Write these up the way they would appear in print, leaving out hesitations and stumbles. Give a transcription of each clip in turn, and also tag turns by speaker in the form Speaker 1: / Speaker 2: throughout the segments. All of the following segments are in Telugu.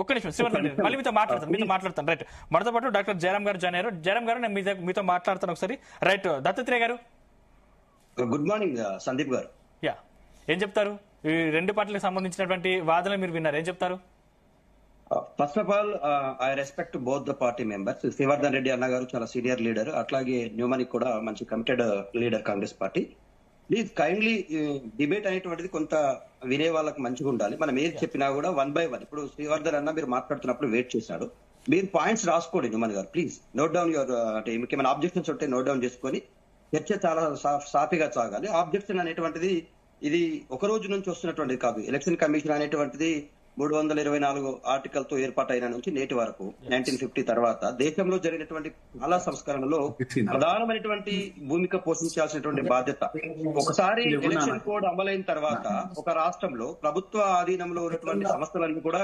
Speaker 1: ఒక్క నిమిషం శ్రీవర్ధన్ రెడ్డి మళ్ళీ మీతో మాట్లాడతాను రైట్. మనతో పాటు డాక్టర్ జయరామ్ గారు జాయిన్ అయ్యారు. జయరామ్ గారు నేను మీతో మాట్లాడతాను ఒకసారి. రైట్, దత్తాత్రేయ గారు
Speaker 2: గుడ్ మార్నింగ్. సందీప్ గారు
Speaker 1: యా ఏం చెప్తారు? ఈ రెండు పార్టీలకు సంబంధించినటువంటి వాదనలు మీరు విన్నారు, ఏం చెప్తారు?
Speaker 2: First of all I respect both the party members. Srivardhan Reddy అన్న గారు చాలా సీనియర్ లీడర్, అట్లాగే న్యూమనిక్ కూడా మంచి committed leader Congress party. Please kindly debate అనేటువంటిది కొంత వినే వాళ్ళకి మంచిగా ఉండాలి. మనం ఏది చెప్పినా కూడా 1 by 1. ఇప్పుడు శ్రీవర్ధన్ అన్న మీరు మాట్లాడుతున్నప్పుడు వెయిట్ చేశాడు, మీరు పాయింట్స్ రాసుకోండి. న్యూమన్ గారు ప్లీజ్ నోట్ డౌన్ యువర్, అంటే మీకు ఏమైనా ఆబ్జెక్షన్స్ ఉంటే నోట్ డౌన్ చేసుకొని చర్చ చాలా సాఫీగా సాగాలి. ఆబ్జెక్షన్ అనేటువంటిది ఇది ఒక రోజు నుంచి వస్తున్నటువంటిది కాదు. ఎలక్షన్ కమిషన్ అనేటువంటిది 324 ఆర్టికల్ తో ఏర్పాటైన నుంచి నేటి వరకు 1950 తర్వాత దేశంలో జరిగినటువంటి చాలా సంస్కరణలో ప్రధానమైనటువంటి భూమిక పోషించాల్సినటువంటి బాధ్యత. ఒకసారి ఎలక్షన్ కోడ్ అమలైన తర్వాత ఒక రాష్ట్రంలో ప్రభుత్వ ఆధీనంలో ఉన్నటువంటి సంస్థలన్నీ కూడా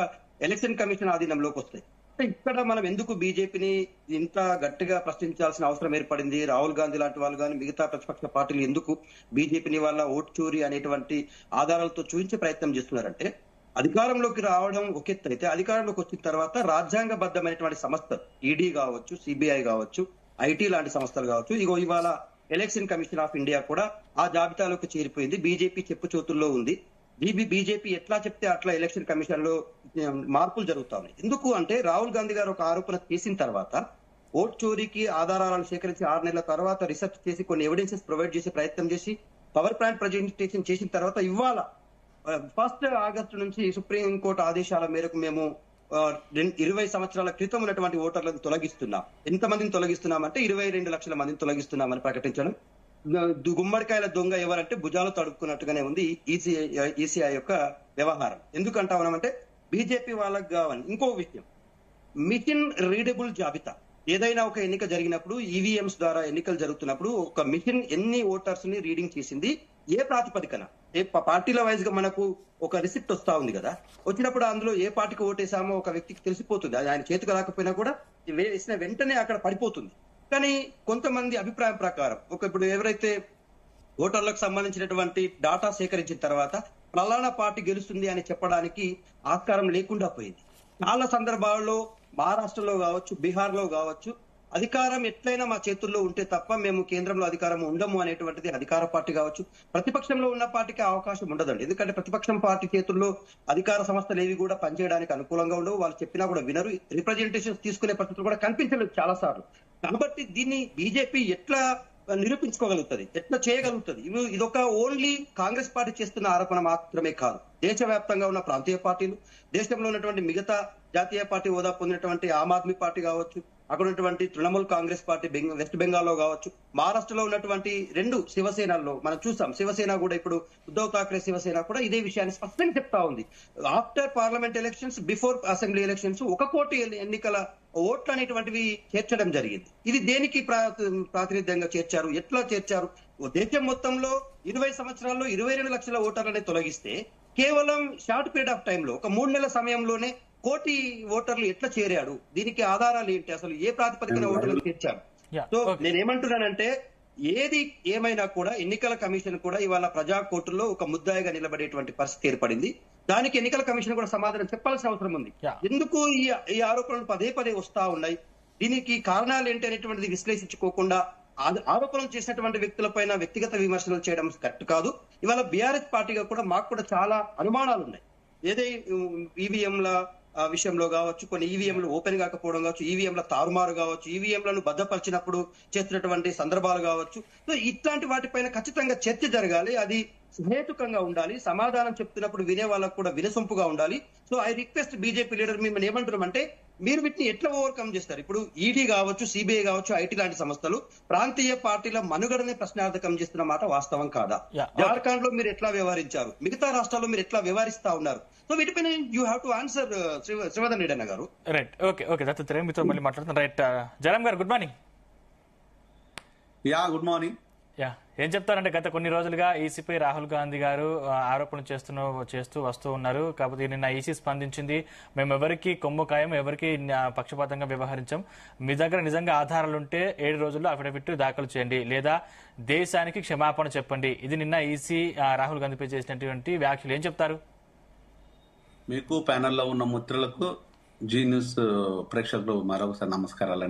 Speaker 2: ఎలక్షన్ కమిషన్ ఆధీనంలోకి వస్తాయి. ఇక్కడ మనం ఎందుకు బీజేపీని ఇంత గట్టిగా ప్రశ్నించాల్సిన అవసరం ఏర్పడింది? రాహుల్ గాంధీ లాంటి వాళ్ళు కానీ మిగతా ప్రతిపక్ష పార్టీలు ఎందుకు బీజేపీని వాళ్ళ ఓట్ చోరీ అనేటువంటి ఆధారాలతో చూపించే ప్రయత్నం చేస్తున్నారంటే, అధికారంలోకి రావడం ఒక ఎత్తు అయితే, అధికారంలోకి వచ్చిన తర్వాత రాజ్యాంగబద్ధమైనటువంటి సంస్థలు ఈడీ కావచ్చు, సిబిఐ కావచ్చు, ఐటీ లాంటి సంస్థలు కావచ్చు, ఇవాళ ఎలక్షన్ కమిషన్ ఆఫ్ ఇండియా కూడా ఆ జాబితాలోకి చేరిపోయింది. బీజేపీ చెప్పు చేతుల్లో ఉంది. బీజేపీ ఎట్లా చెప్తే అట్లా ఎలక్షన్ కమిషన్ లో మార్పులు జరుగుతా ఉన్నాయి. ఎందుకు అంటే రాహుల్ గాంధీ గారు ఒక ఆరోపణ చేసిన తర్వాత ఓట్ చోరీకి ఆధారాలను సేకరించి 6 నెలల తర్వాత రీసెర్చ్ చేసి కొన్ని ఎవిడెన్సెస్ ప్రొవైడ్ చేసే ప్రయత్నం చేసి పవర్ ప్లాంట్ ప్రజెంటేషన్ చేసిన తర్వాత ఇవాళ 1 ఆగస్టు నుంచి సుప్రీంకోర్టు ఆదేశాల మేరకు మేము 20 సంవత్సరాల క్రితం ఉన్నటువంటి ఓటర్లను తొలగిస్తున్నాం. ఎంతమందిని తొలగిస్తున్నామంటే 22 లక్షల మందిని తొలగిస్తున్నామని ప్రకటించడం. గుమ్మడికాయల దొంగ ఎవరంటే భుజాలు తడుపుకున్నట్టుగానే ఉంది ఈసీఐ యొక్క వ్యవహారం. ఎందుకంటా ఉన్నామంటే బీజేపీ వాళ్ళకి కావాలి. ఇంకో విషయం, మిషన్ రీడబుల్ జాబితా. ఏదైనా ఒక ఎన్నిక జరిగినప్పుడు ఈవీఎంస్ ద్వారా ఎన్నికలు జరుగుతున్నప్పుడు ఒక మిషన్ ఎన్ని ఓటర్స్ ని రీడింగ్ చేసింది, ఏ ప్రాతిపదికన, ఏ పార్టీల వైజ్ గా మనకు ఒక రిసిప్ట్ వస్తా ఉంది కదా. వచ్చినప్పుడు అందులో ఏ పార్టీకి ఓటేసామో ఒక వ్యక్తికి తెలిసిపోతుంది. అది ఆయన చేతికి రాకపోయినా కూడా వేసిన వెంటనే అక్కడ పడిపోతుంది. కానీ కొంతమంది అభిప్రాయం ప్రకారం ఇప్పుడు ఎవరైతే ఓటర్లకు సంబంధించినటువంటి డాటా సేకరించిన తర్వాత ఫలానా పార్టీ గెలుస్తుంది అని చెప్పడానికి ఆస్కారం లేకుండా పోయింది. చాలా సందర్భాల్లో మహారాష్ట్రలో కావచ్చు, బీహార్ లో కావచ్చు, అధికారం ఎట్లయినా మా చేతుల్లో ఉంటే తప్ప మేము కేంద్రంలో అధికారం ఉండము అనేటువంటిది అధికార పార్టీ కావచ్చు. ప్రతిపక్షంలో ఉన్న పార్టీకి అవకాశం ఉండదండి. ఎందుకంటే ప్రతిపక్షం పార్టీ చేతుల్లో అధికార సంస్థలు ఏవి కూడా పనిచేయడానికి అనుకూలంగా ఉండవు. వాళ్ళు చెప్పినా కూడా వినరు. రిప్రజెంటేషన్స్ తీసుకునే పరిస్థితులు కూడా కనిపించలేదు చాలా సార్లు. కాబట్టి దీన్ని బీజేపీ ఎట్లా నిరూపించుకోగలుగుతుంది, ఎట్లా చేయగలుగుతుంది? ఇదొక ఓన్లీ కాంగ్రెస్ పార్టీ చేస్తున్న ఆరోపణ మాత్రమే కాదు. దేశవ్యాప్తంగా ఉన్న ప్రాంతీయ పార్టీలు, దేశంలో ఉన్నటువంటి మిగతా జాతీయ పార్టీ హోదా పొందినటువంటి ఆమ్ ఆద్మీ పార్టీ కావచ్చు, అక్కడ ఉన్నటువంటి తృణమూల్ కాంగ్రెస్ పార్టీ వెస్ట్ బెంగాల్లో కావచ్చు, మహారాష్ట్రలో ఉన్నటువంటి 2 శివసేనల్లో మనం చూసాం. శివసేన కూడా ఇప్పుడు ఉద్ధవ్ ఠాక్రే శివసేన కూడా ఇదే విషయాన్ని స్పష్టంగా చెప్తా ఉంది. After parliament elections, before assembly elections 1 కోటి ఎన్నికల ఓట్లు అనేటువంటివి చేర్చడం జరిగింది. ఇది దేనికి ప్రాతినిధ్యంగా చేర్చారు, ఎట్లా చేర్చారు? దేశం మొత్తంలో 20 సంవత్సరాల్లో 22 లక్షల ఓటర్లని తొలగిస్తే కేవలం షార్ట్ పీరియడ్ ఆఫ్ టైంలో ఒక 3 నెలల సమయంలోనే 1 కోటి ఓటర్లు ఎట్లా చేరాడు? దీనికి ఆధారాలు ఏంటి? అసలు ఏ ప్రాతిపదికన ఓటర్లు చేర్చారు? సో నేనేమంటున్నానంటే ఏది ఏమైనా కూడా ఎన్నికల కమిషన్ కూడా ఇవాళ ప్రజా కోర్టులో ఒక ముద్దాయిగా నిలబడేటువంటి పరిస్థితి ఏర్పడింది. దానికి ఎన్నికల కమిషన్ కూడా సమాధానం చెప్పాల్సిన అవసరం ఉంది. ఎందుకు ఈ ఆరోపణలు పదే పదే వస్తా ఉన్నాయి? దీనికి కారణాలు ఏంటి అనేటువంటిది విశ్లేషించుకోకుండా ఆరోపణలు చేసినటువంటి వ్యక్తులపైన వ్యక్తిగత విమర్శలు చేయడం కరెక్ట్ కాదు. ఇవాళ బీఆర్ఎస్ పార్టీగా కూడా మాకు కూడా చాలా అనుమానాలు ఉన్నాయి. ఈవీఎంల విషయంలో కావచ్చు, కొన్ని ఈవీఎంలు ఓపెన్ కాకపోవడం కావచ్చు, ఈవీఎంల తారుమారు కావచ్చు, ఈవీఎంలను భద్రపరిచినప్పుడు చేస్తున్నటువంటి సందర్భాలు కావచ్చు. సో ఇట్లాంటి వాటిపైన ఖచ్చితంగా చర్చ జరగాలి. అది సహేతుకంగా ఉండాలి. సమాధానం చెప్తున్నప్పుడు వినే వాళ్ళకు కూడా వినసొంపుగా ఉండాలి. So I request BJP leader, మేము ఏమంటున్నామంటే మీరు వీటిని ఎట్లా ఓవర్కమ్ చేస్తారు? ఇప్పుడు ఈడీ కావచ్చు, సిబిఐ కావచ్చు, ఐటీ లాంటి సంస్థలు ప్రాంతీయ పార్టీల మనుగడని ప్రశ్నార్థకం చేస్తున్న మాట వాస్తవం కాదా? జార్ఖండ్ లో మీరు ఎట్లా వ్యవహరించారు? మిగతా రాష్ట్రాల్లో మీరు ఎట్లా వ్యవహరిస్తా ఉన్నారు? సో వీటిపైన you have to answer Srivardhan Reddy అన్న గారు.
Speaker 1: రైట్, ఓకే దత్తాత్రేయ మీతో మళ్ళీ మాట్లాడుతున్నాను. రైట్, జయరామ్ గారు గుడ్ మార్నింగ్.
Speaker 3: Good morning.
Speaker 1: ఏం చెప్తారంటే గత కొన్ని రోజులుగా ఈసీపై రాహుల్ గాంధీ గారు ఆరోపణలు చేస్తూ వస్తూ ఉన్నారు. కాకపోతే నిన్న ఈసీ స్పందించింది, మేము ఎవరికి కొమ్ము ఖాయం, ఎవరికి పక్షపాతంగా వ్యవహరించాం, మీ దగ్గర నిజంగా ఆధారాలుంటే 7 రోజుల్లో అఫిడవిట్ దాఖలు చేయండి లేదా దేశానికి క్షమాపణ చెప్పండి. ఇది నిన్న ఈసీ రాహుల్ గాంధీపై చేసినటువంటి వ్యాఖ్యలు. ఏం చెప్తారు?
Speaker 3: మీకు ప్యానెల్లో ఉన్న మిత్రులకు జీ న్యూస్ ప్రేక్షకులు మరొకసారి నమస్కారాలండి.